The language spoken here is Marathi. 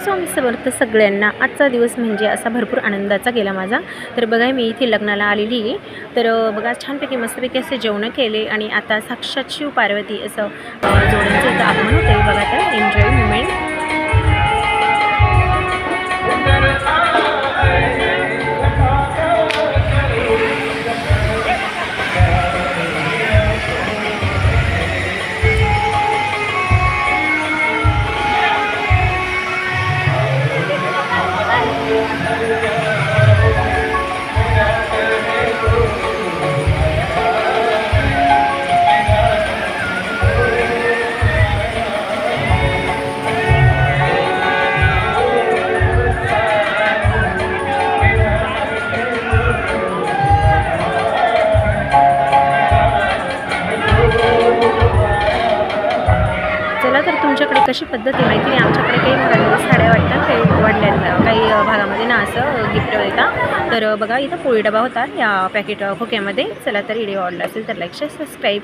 स्वामी समर्थ सगळ्यांना। आजचा दिवस म्हणजे असा भरपूर आनंदाचा गेला माझा। तर बघा मी इथे लग्नाला आलेली, तर बघा छानपैकी मस्तपैकी असे जेवण केले आणि आता साक्षात शिव पार्वती असं जोड्यांचं इथं आगमन होते बघा। तर एन्जॉय मोमेंट। चला तर तुमच्याकडे कशी पद्धत आहे माहिती नाही। आमच्याकडे काही भागामध्ये साड्या वाटतात, काही वाढल्या, काही भागामध्ये ना असं गिफ्ट देतात। तर बघा इथं पोळी डबा होता या पॅकेट खोक्यामध्ये। चला तर व्हिडिओ आवडला असेल तर लाईक शेअर सबस्क्राईब।